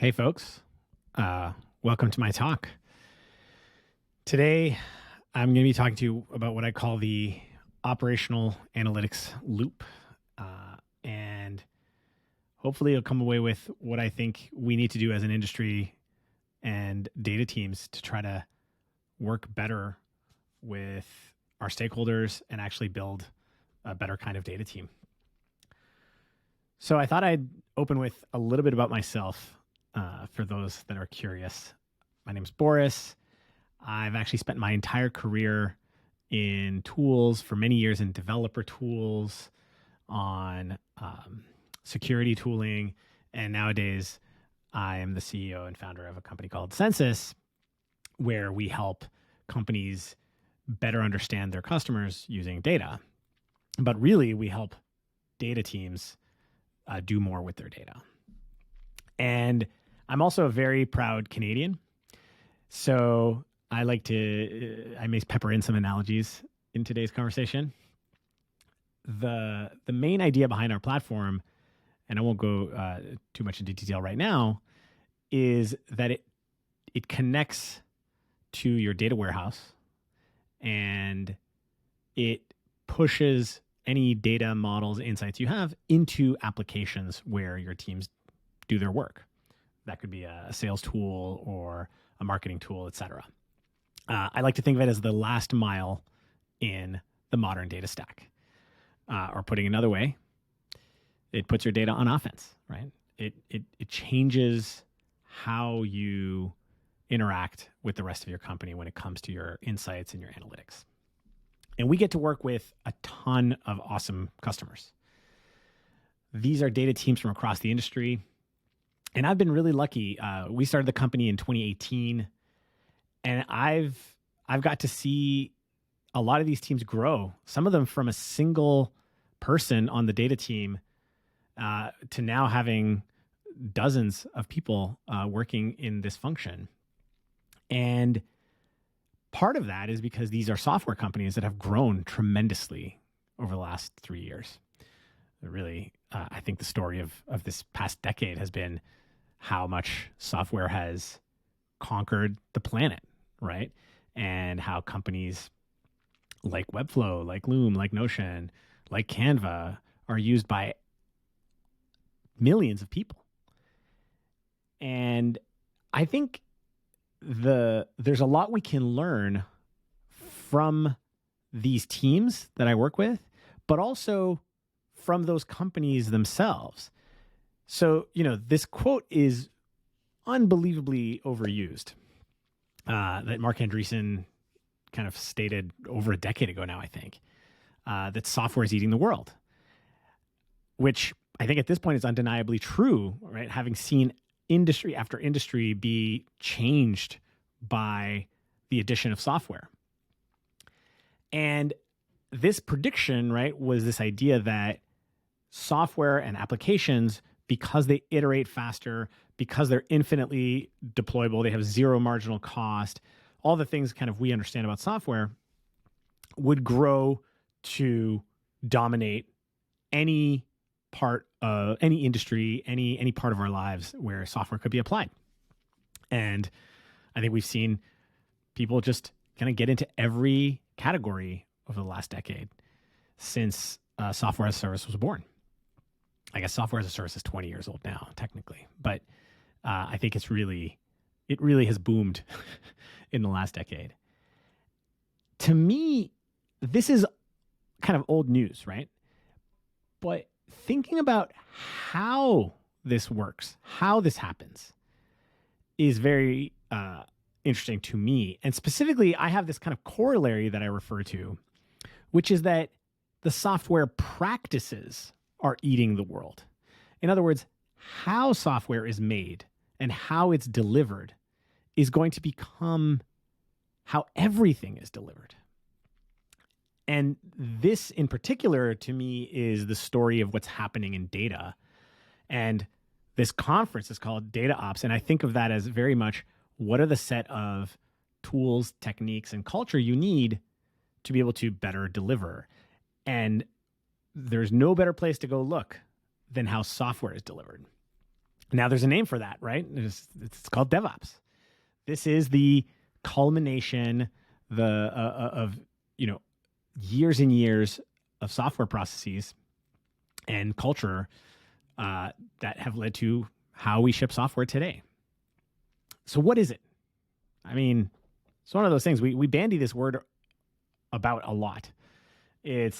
Hey, folks. Welcome to my talk. Today, I'm going to be talking to you about what I call the operational analytics loop. And hopefully, you'll come away with what I think we need to do as an industry and data teams to try to work better with our stakeholders and actually build a better kind of data team. So I thought I'd open with a little bit about myself. For those that are curious, my name's Boris. I've actually spent my entire career in tools for many years in developer tools, on security tooling, and nowadays I am the CEO and founder of a company called Census, where we help companies better understand their customers using data. But really, we help data teams do more with their data. And I'm also a very proud Canadian. So I like to, I may pepper in some analogies in today's conversation. The main idea behind our platform, and I won't go too much into detail right now, is that it connects to your data warehouse and it pushes any data models, insights you have into applications where your teams do their work. That could be a sales tool or a marketing tool, et cetera. I like to think of it as the last mile in the modern data stack. Or putting another way, it puts your data on offense, right? It changes how you interact with the rest of your company when it comes to your insights and your analytics. And we get to work with a ton of awesome customers. These are data teams from across the industry. And I've been really lucky. We started the company in 2018, and I've got to see a lot of these teams grow. Some of them from a single person on the data team to now having dozens of people working in this function. And part of that is because these are software companies that have grown tremendously over the last 3 years. Really, I think the story of this past decade has been how much software has conquered the planet, right? And how companies like Webflow, like Loom, like Notion, like Canva are used by millions of people. And I think there's a lot we can learn from these teams that I work with, but also from those companies themselves. So, this quote is unbelievably overused that Mark Andreessen kind of stated over a decade ago now, I think, that software is eating the world, which I think at this point is undeniably true, right? Having seen industry after industry be changed by the addition of software. And this prediction, right, was this idea that software and applications, because they iterate faster, because they're infinitely deployable, they have zero marginal cost, all the things kind of we understand about software, would grow to dominate any part of any industry, any part of our lives where software could be applied. And I think we've seen people just kind of get into every category over the last decade since software as a service was born. I guess software as a service is 20 years old now, technically, but I think it really has boomed in the last decade. To me, this is kind of old news, right? But thinking about how this works, how this happens, is very interesting to me. And specifically, I have this kind of corollary that I refer to, which is that the software practices are eating the world. In other words, how software is made and how it's delivered is going to become how everything is delivered. And this in particular, to me, is the story of what's happening in data. And this conference is called DataOps. And I think of that as very much, what are the set of tools, techniques, and culture you need to be able to better deliver? And there's no better place to go look than how software is delivered. Now there's a name for that, right? It's called DevOps. This is the culmination of years and years of software processes and culture that have led to how we ship software today. So what is it? I mean, it's one of those things we bandy this word about a lot. I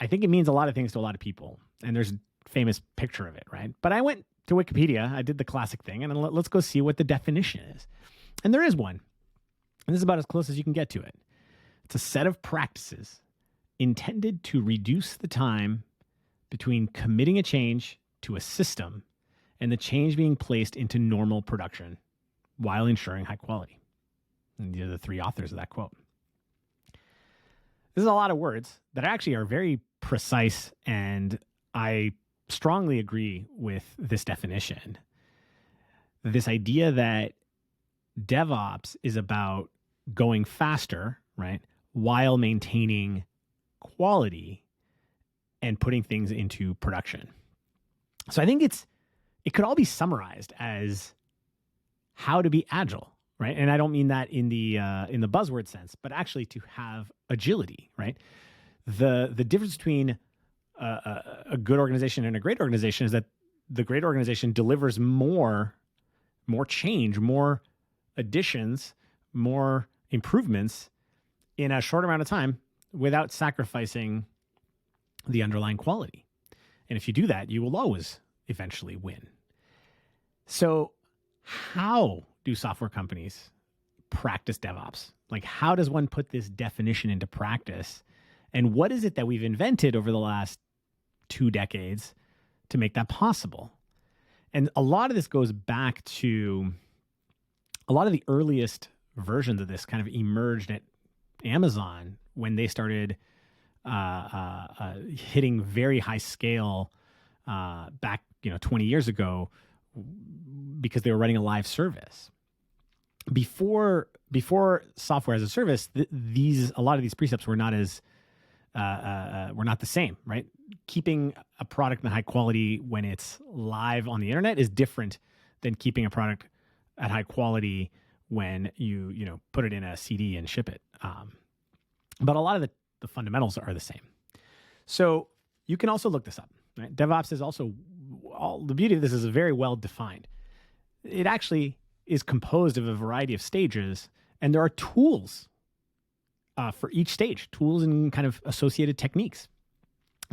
think it means a lot of things to a lot of people, and there's a famous picture of it, right? But I went to Wikipedia, I did the classic thing, and let's go see what the definition is. And there is one. And this is about as close as you can get to it. It's a set of practices intended to reduce the time between committing a change to a system and the change being placed into normal production while ensuring high quality. And these are the three authors of that quote. This is a lot of words that actually are very precise, and I strongly agree with this definition. This idea that DevOps is about going faster, right, while maintaining quality and putting things into production. So I think it could all be summarized as how to be agile, right? And I don't mean that in the buzzword sense, but actually to have agility, right? The difference between a good organization and a great organization is that the great organization delivers more change, more additions, more improvements in a short amount of time without sacrificing the underlying quality. And if you do that, you will always eventually win. So how do software companies practice DevOps? Like, how does one put this definition into practice? And what is it that we've invented over the last 2 decades to make that possible? And a lot of this goes back to a lot of the earliest versions of this kind of emerged at Amazon when they started hitting very high scale back 20 years ago, because they were running a live service. Before software as a service, a lot of these precepts were not the same, right? Keeping a product in high quality when it's live on the internet is different than keeping a product at high quality when you put it in a CD and ship it. But a lot of the fundamentals are the same. So you can also look this up. Right? DevOps is also, the beauty of this is very well defined. It actually is composed of a variety of stages, and there are tools for each stage, tools and kind of associated techniques.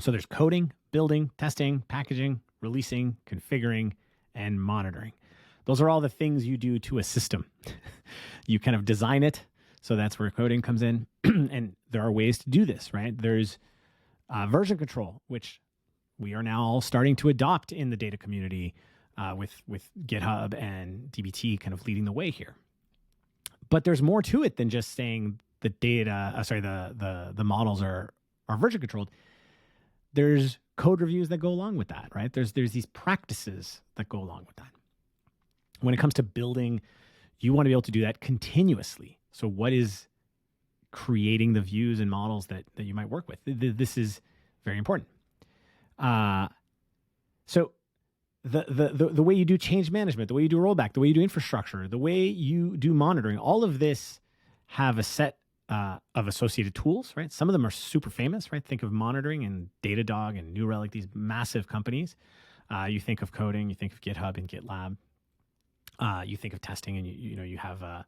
So there's coding, building, testing, packaging, releasing, configuring, and monitoring. Those are all the things you do to a system. You kind of design it. So that's where coding comes in. And there are ways to do this, right? There's version control, which we are now all starting to adopt in the data community with GitHub and DBT kind of leading the way here. But there's more to it than just saying the the models are version controlled. There's code reviews that go along with that, right? There's these practices that go along with that. When it comes to building, you want to be able to do that continuously. So what is creating the views and models that you might work with? This is very important. So the way you do change management, the way you do rollback, the way you do infrastructure, the way you do monitoring, all of this have a set of associated tools, right? Some of them are super famous, right? Think of monitoring and Datadog and New Relic, these massive companies. You think of coding, you think of GitHub and GitLab. You think of testing, and you have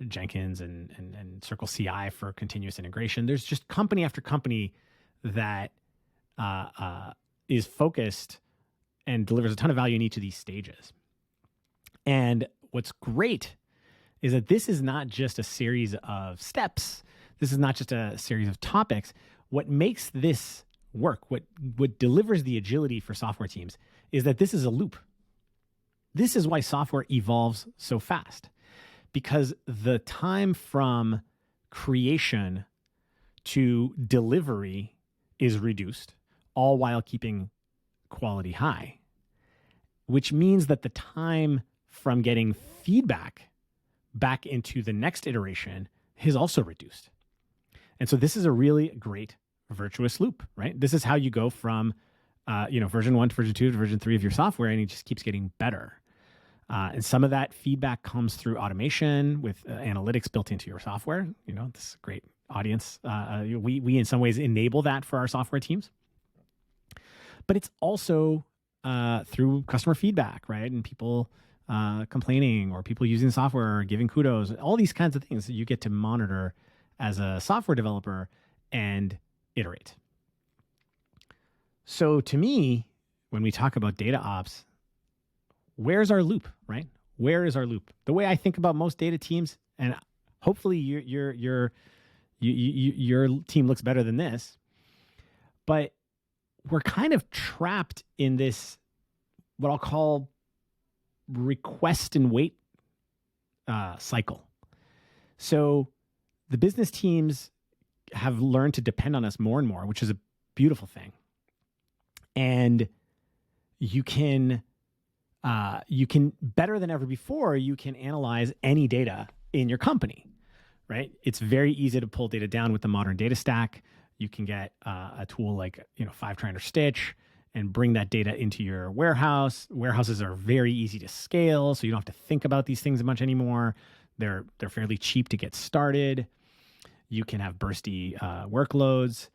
Jenkins and Circle CI for continuous integration. There's just company after company that is focused and delivers a ton of value in each of these stages. And what's great is that this is not just a series of steps. This is not just a series of topics. What makes this work, what delivers the agility for software teams, is that this is a loop. This is why software evolves so fast, because the time from creation to delivery is reduced, all while keeping quality high, which means that the time from getting feedback back into the next iteration is also reduced. And so this is a really great virtuous loop, right? This is how you go from version 1 to version 2 to version 3 of your software, and it just keeps getting better. And some of that feedback comes through automation with analytics built into your software. This is a great audience. We in some ways enable that for our software teams. But it's also through customer feedback, right? And people complaining, or people using the software, or giving kudos, all these kinds of things that you get to monitor as a software developer and iterate. So to me, when we talk about DataOps, where's our loop, right? Where is our loop? The way I think about most data teams, and hopefully your team looks better than this, but we're kind of trapped in this, what I'll call request and wait cycle. So the business teams have learned to depend on us more and more, which is a beautiful thing. And you can better than ever before, you can analyze any data in your company, right? It's very easy to pull data down with the modern data stack. You can get a tool like, Fivetran or Stitch and bring that data into your warehouse. Warehouses are very easy to scale, so you don't have to think about these things much anymore. They're fairly cheap to get started. You can have bursty workloads.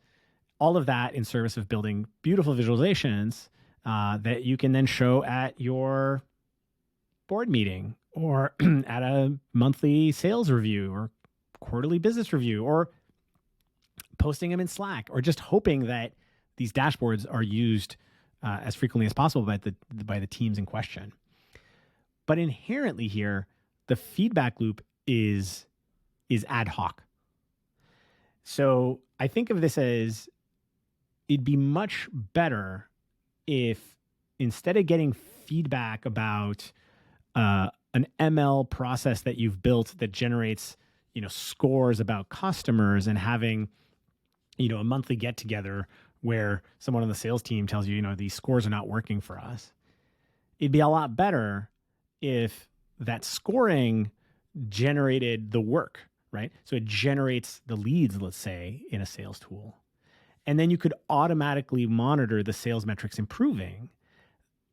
All of that in service of building beautiful visualizations that you can then show at your board meeting, or at a monthly sales review, or quarterly business review, or posting them in Slack, or just hoping that these dashboards are used as frequently as possible by the teams in question. But inherently here, the feedback loop is ad hoc. So I think of this as, it'd be much better if, instead of getting feedback about an ML process that you've built that generates, scores about customers, and having, a monthly get together where someone on the sales team tells you, these scores are not working for us. It'd be a lot better if that scoring generated the work, right? So it generates the leads, let's say, in a sales tool. And then you could automatically monitor the sales metrics improving.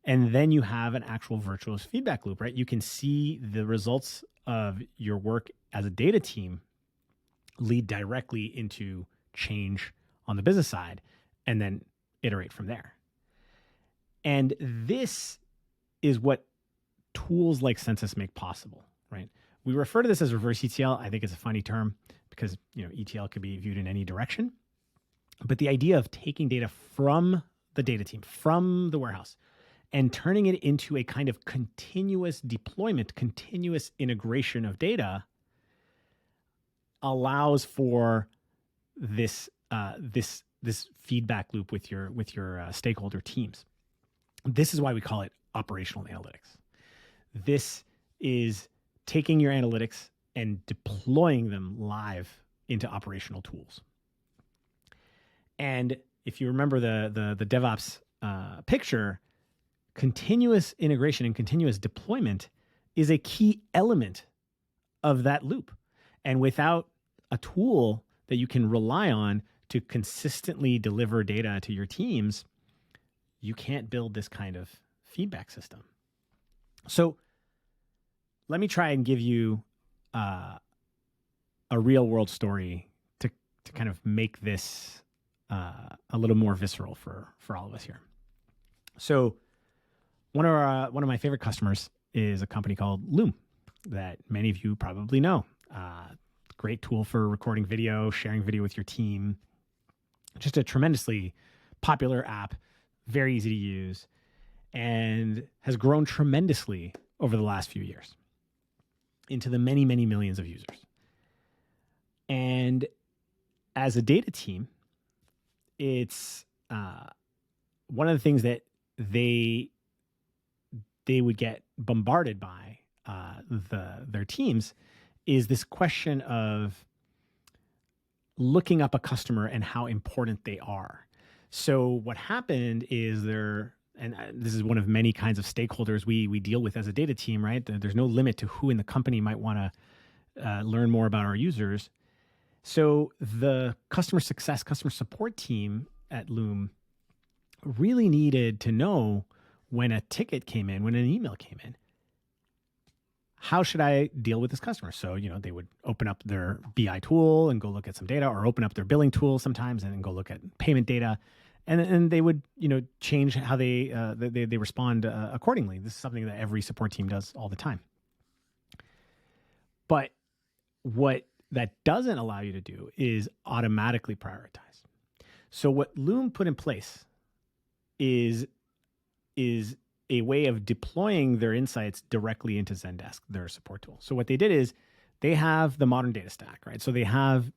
And then you have an actual virtuous feedback loop, right? You can see the results of your work as a data team lead directly into change on the business side, and then iterate from there. And this is what tools like Census make possible, right? We refer to this as reverse ETL. I think it's a funny term because, ETL could be viewed in any direction. But the idea of taking data from the data team, from the warehouse, and turning it into a kind of continuous deployment, continuous integration of data, allows for this feedback loop with your stakeholder teams. This is why we call it operational analytics. This is taking your analytics and deploying them live into operational tools. And if you remember the DevOps picture, continuous integration and continuous deployment is a key element of that loop. And without a tool that you can rely on to consistently deliver data to your teams, you can't build this kind of feedback system. So let me try and give you a real world story to kind of make this a little more visceral for all of us here. So one of my favorite customers is a company called Loom that many of you probably know. Great tool for recording video, sharing video with your team. Just a tremendously popular app, very easy to use, and has grown tremendously over the last few years into the many, many millions of users. And as a data team, it's one of the things that they would get bombarded by their teams is this question of looking up a customer and how important they are. So what happened is and this is one of many kinds of stakeholders we deal with as a data team, right? There's no limit to who in the company might want to learn more about our users. So the customer success, customer support team at Loom really needed to know when a ticket came in, when an email came in, how should I deal with this customer? So, they would open up their BI tool and go look at some data, or open up their billing tool sometimes and then go look at payment data. And they would, change how they respond accordingly. This is something that every support team does all the time. But what that doesn't allow you to do is automatically prioritize. So what Loom put in place is a way of deploying their insights directly into Zendesk, their support tool. So what they did is they have the modern data stack, right? So they have,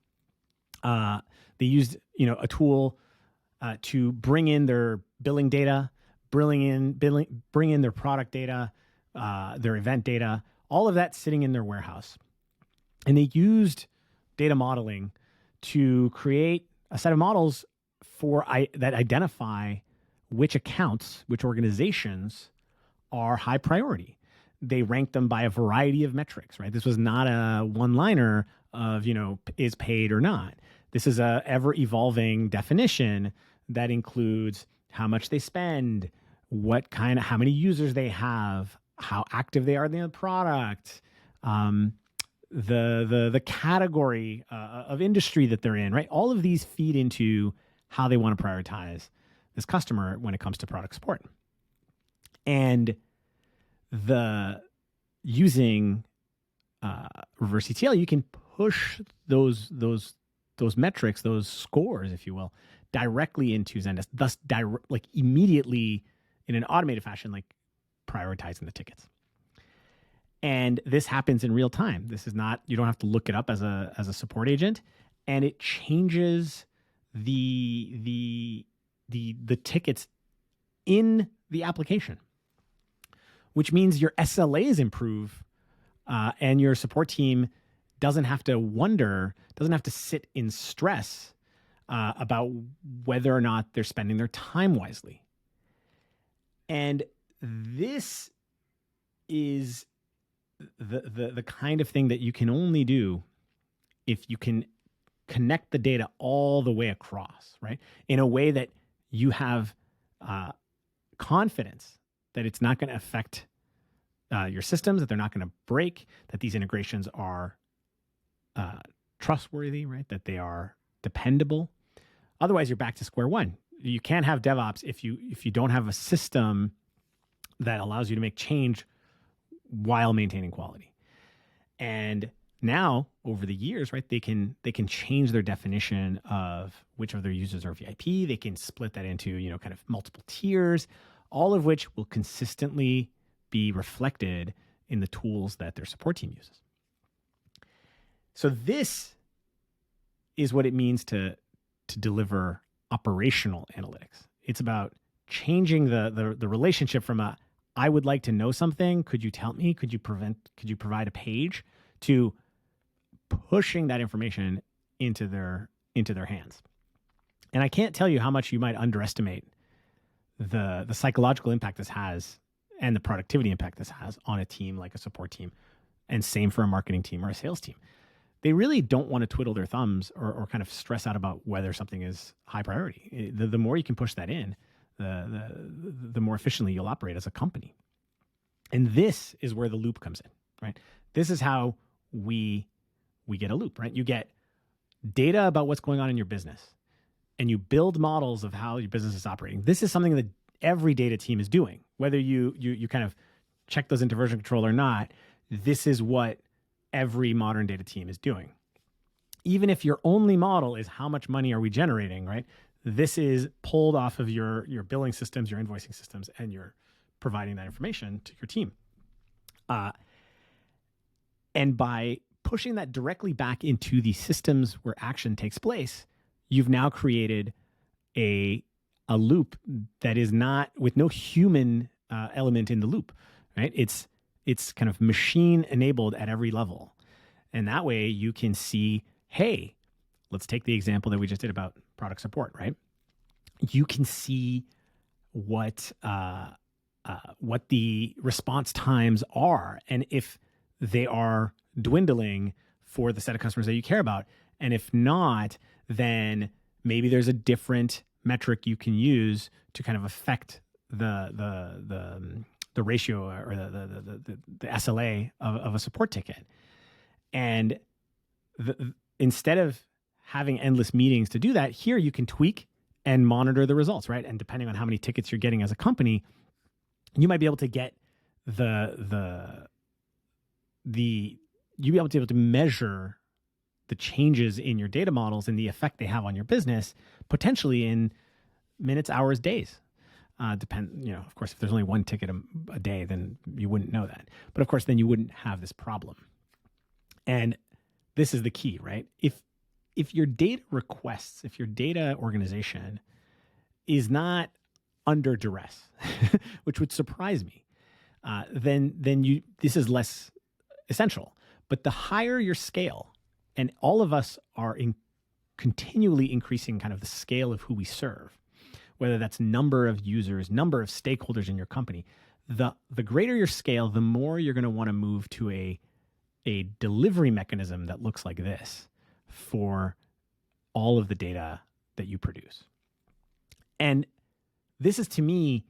they used, a tool to bring in their billing data, bring in their product data, their event data, all of that sitting in their warehouse. And they used data modeling to create a set of models that identify which accounts, which organizations are high priority. They ranked them by a variety of metrics, right? This was not a one-liner of, is paid or not. This is a ever-evolving definition that includes how much they spend, how many users they have, how active they are in the product, the category of industry that they're in, right? All of these feed into how they want to prioritize this customer when it comes to product support. And using reverse ETL, you can push those metrics, those scores, if you will, directly into Zendesk, thus immediately in an automated fashion, prioritizing the tickets. And this happens in real time. This is not, you don't have to look it up as a support agent, and it changes the tickets in the application, which means your SLAs improve, and your support team doesn't have to sit in stress about whether or not they're spending their time wisely. And this is the kind of thing that you can only do if you can connect the data all the way across, right? In a way that you have confidence that it's not going to affect your systems, that they're not going to break, that these integrations are trustworthy, right? That they are dependable. Otherwise, you're back to square one. You can't have DevOps if you don't have a system that allows you to make change while maintaining quality. And now, over the years, right, they can change their definition of which of their users are VIP. They can split that into, kind of multiple tiers, all of which will consistently be reflected in the tools that their support team uses. So this is what it means to deliver operational analytics. It's about changing the relationship from I would like to know something. Could you tell me? Could you provide a page, to pushing that information into their hands. And I can't tell you how much you might underestimate the psychological impact this has and the productivity impact this has on a team like a support team, and same for a marketing team or a sales team. They really don't want to twiddle their thumbs or kind of stress out about whether something is high priority. The more you can push that in, the more efficiently you'll operate as a company. And this is where the loop comes in, right? This is how we get a loop, right? You get data about what's going on in your business, and you build models of how your business is operating. This is something that every data team is doing. Whether you kind of check those into version control or not, this is what every modern data team is doing. Even if your only model is how much money are we generating, right? This is pulled off of your billing systems, your invoicing systems, and you're providing that information to your team. And by pushing that directly back into the systems where action takes place, you've now created a loop that is not with no human element in the loop, right? It's kind of machine enabled at every level. And that way you can see, hey, let's take the example that we just did about product support, right? You can see what the response times are, and if they are dwindling for the set of customers that you care about. And if not, then maybe there's a different metric you can use to kind of affect the ratio or the SLA of a support ticket. And instead of having endless meetings to do that, here you can tweak and monitor the results, right? And depending on how many tickets you're getting as a company, you might be able to get you'll be able to measure the changes in your data models and the effect they have on your business, potentially in minutes, hours, days. Of course, if there's only one ticket a day, then you wouldn't know that. But of course, then you wouldn't have this problem. And this is the key, right? If your data requests, if your data organization is not under duress, which would surprise me, then this is less essential. But the higher your scale, and all of us are continually increasing kind of the scale of who we serve, whether that's number of users, number of stakeholders in your company, the greater your scale, the more you're going to want to move to a delivery mechanism that looks like this for all of the data that you produce. And this is, to me,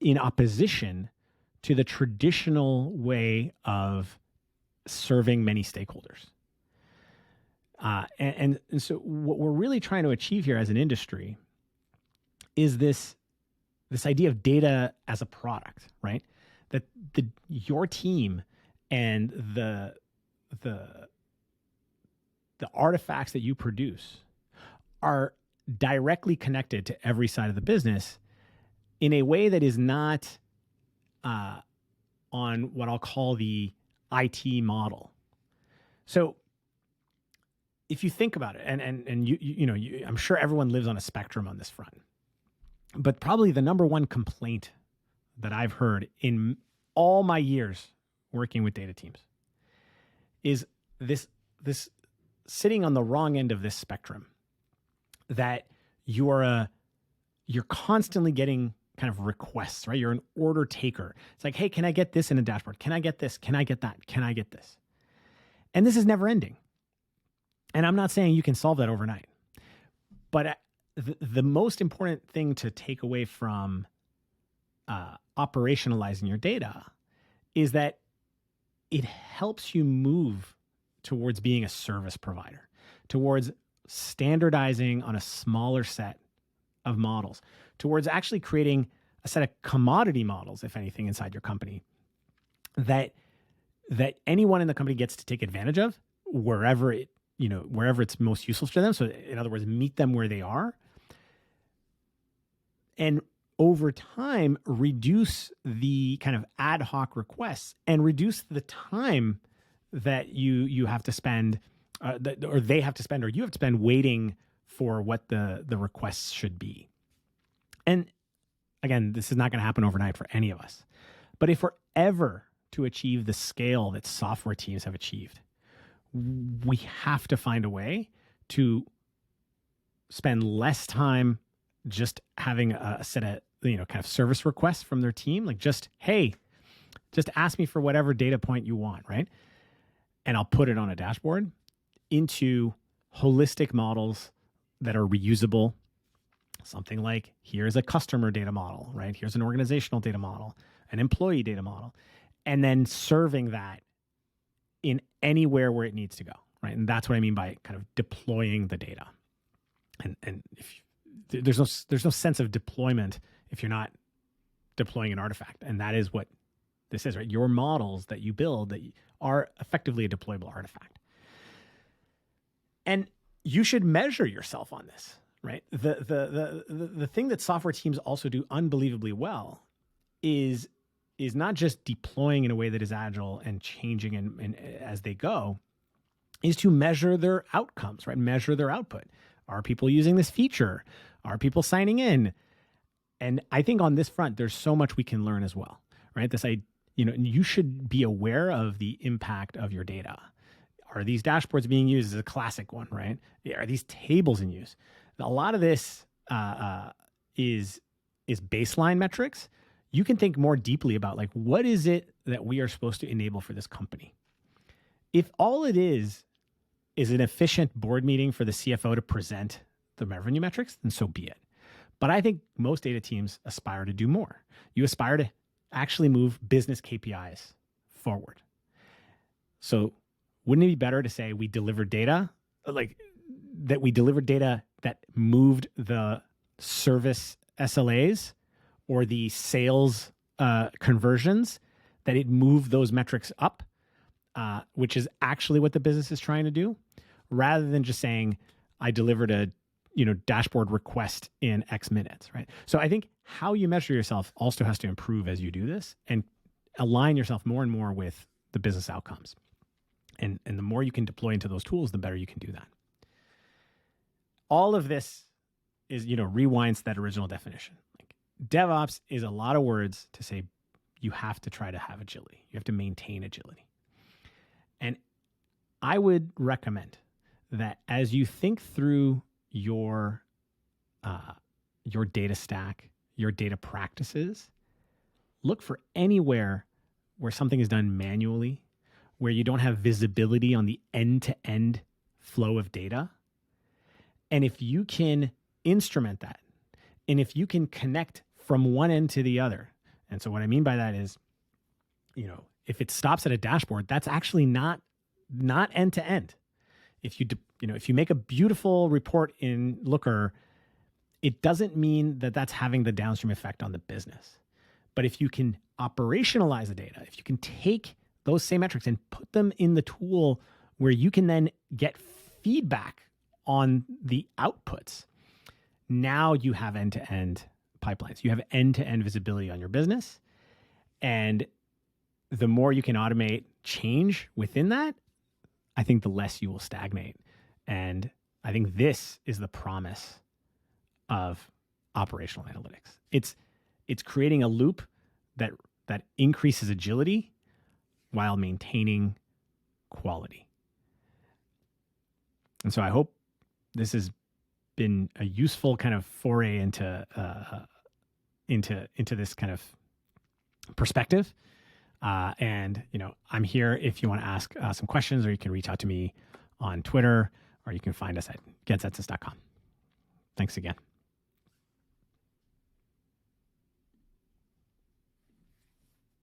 in opposition to the traditional way of serving many stakeholders. And so what we're really trying to achieve here as an industry is this idea of data as a product, right? That your team and the artifacts that you produce are directly connected to every side of the business in a way that is not on what I'll call the IT model. So if you think about it, and I'm sure everyone lives on a spectrum on this front, but probably the number one complaint that I've heard in all my years working with data teams is this sitting on the wrong end of this spectrum, that you're constantly getting kind of requests, right? You're an order taker. It's like, hey, can I get this in a dashboard? Can I get this? Can I get that? Can I get this? And this is never ending. And I'm not saying you can solve that overnight, but the most important thing to take away from operationalizing your data is that it helps you move towards being a service provider, towards standardizing on a smaller set of models, towards actually creating a set of commodity models, if anything, inside your company that anyone in the company gets to take advantage of wherever it's most useful for them. So in other words, meet them where they are. And over time, reduce the kind of ad hoc requests and reduce the time that you have to spend, or they have to spend, or you have to spend waiting for what the requests should be. And again, this is not going to happen overnight for any of us. But if we're ever to achieve the scale that software teams have achieved, we have to find a way to spend less time just having a set of, kind of service requests from their team. Like just ask me for whatever data point you want, right? And I'll put it on a dashboard, into holistic models that are reusable. Something like, here's a customer data model, right? Here's an organizational data model, an employee data model, and then serving that in anywhere where it needs to go, right? And that's what I mean by kind of deploying the data. And there's no sense of deployment if you're not deploying an artifact. And that is what this is, right? Your models that you build that are effectively a deployable artifact. And you should measure yourself on this, right? The thing that software teams also do unbelievably well is not just deploying in a way that is agile and changing and as they go, is to measure their outcomes, right? Measure their output. Are people using this feature? Are people signing in? And I think on this front, there's so much we can learn as well, right? You should be aware of the impact of your data. Are these dashboards being used? Is a classic one, right? Are these tables in use? A lot of this is baseline metrics. You can think more deeply about, like, what is it that we are supposed to enable for this company? If all it is an efficient board meeting for the CFO to present the revenue metrics, then so be it. But I think most data teams aspire to do more. You aspire to actually move business KPIs forward. So wouldn't it be better to say we delivered data, like that we delivered data that moved the service SLAs or the sales conversions, that it moved those metrics up, which is actually what the business is trying to do, rather than just saying, I delivered a dashboard request in X minutes, right? So I think how you measure yourself also has to improve as you do this and align yourself more and more with the business outcomes. And the more you can deploy into those tools, the better you can do that. All of this is, rewinds that original definition. Like DevOps is a lot of words to say you have to try to have agility. You have to maintain agility. And I would recommend that as you think through your data stack, your data practices, look for anywhere where something is done manually, where you don't have visibility on the end-to-end flow of data. And if you can instrument that, and if you can connect from one end to the other, and so what I mean by that is, if it stops at a dashboard, that's actually not end-to-end. If you make a beautiful report in Looker, it doesn't mean that that's having the downstream effect on the business. But if you can operationalize the data, if you can take those same metrics and put them in the tool where you can then get feedback on the outputs, now you have end-to-end pipelines. You have end-to-end visibility on your business. And the more you can automate change within that, I think the less you will stagnate. And I think this is the promise of operational analytics. It's creating a loop that increases agility while maintaining quality. And so I hope this has been a useful kind of foray into this kind of perspective. And I'm here if you want to ask some questions, or you can reach out to me on Twitter, or you can find us at getcensus.com. Thanks again.